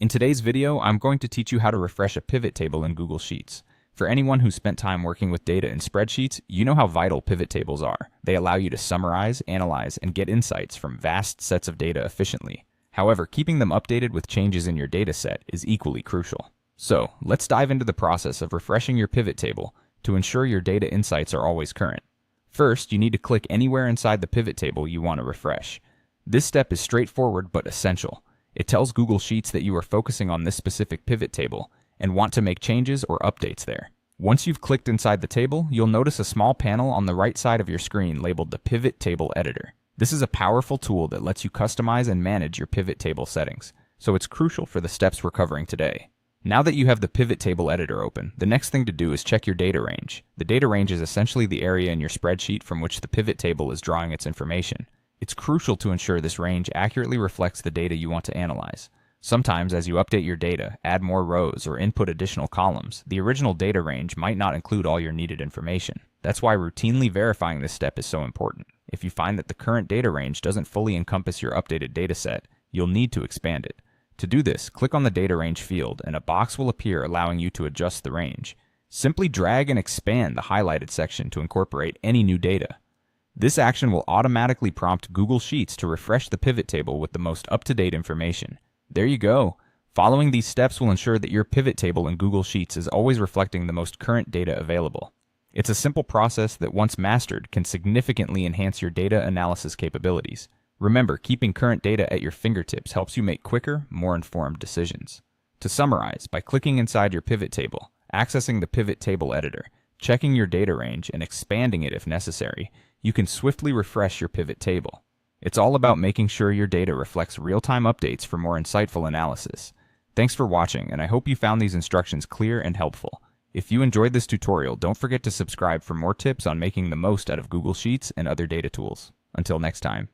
In today's video, I'm going to teach you how to refresh a pivot table in Google Sheets. For anyone who's spent time working with data in spreadsheets, you know how vital pivot tables are. They allow you to summarize, analyze, and get insights from vast sets of data efficiently. However, keeping them updated with changes in your data set is equally crucial. So, let's dive into the process of refreshing your pivot table to ensure your data insights are always current. First, you need to click anywhere inside the pivot table you want to refresh. This step is straightforward but essential. It tells Google Sheets that you are focusing on this specific pivot table and want to make changes or updates there. Once you've clicked inside the table, you'll notice a small panel on the right side of your screen labeled the Pivot Table Editor. This is a powerful tool that lets you customize and manage your pivot table settings, so it's crucial for the steps we're covering today. Now that you have the Pivot Table Editor open, the next thing to do is check your data range. The data range is essentially the area in your spreadsheet from which the pivot table is drawing its information. It's crucial to ensure this range accurately reflects the data you want to analyze. Sometimes, as you update your data, add more rows, or input additional columns, the original data range might not include all your needed information. That's why routinely verifying this step is so important. If you find that the current data range doesn't fully encompass your updated data set, you'll need to expand it. To do this, click on the data range field, and a box will appear allowing you to adjust the range. Simply drag and expand the highlighted section to incorporate any new data. This action will automatically prompt Google Sheets to refresh the pivot table with the most up-to-date information. There you go. Following these steps will ensure that your pivot table in Google Sheets is always reflecting the most current data available. It's a simple process that, once mastered, can significantly enhance your data analysis capabilities. Remember, keeping current data at your fingertips helps you make quicker, more informed decisions. To summarize, by clicking inside your pivot table, accessing the Pivot Table Editor, checking your data range, and expanding it if necessary, you can swiftly refresh your pivot table. It's all about making sure your data reflects real-time updates for more insightful analysis. Thanks for watching, and I hope you found these instructions clear and helpful. If you enjoyed this tutorial, don't forget to subscribe for more tips on making the most out of Google Sheets and other data tools. Until next time.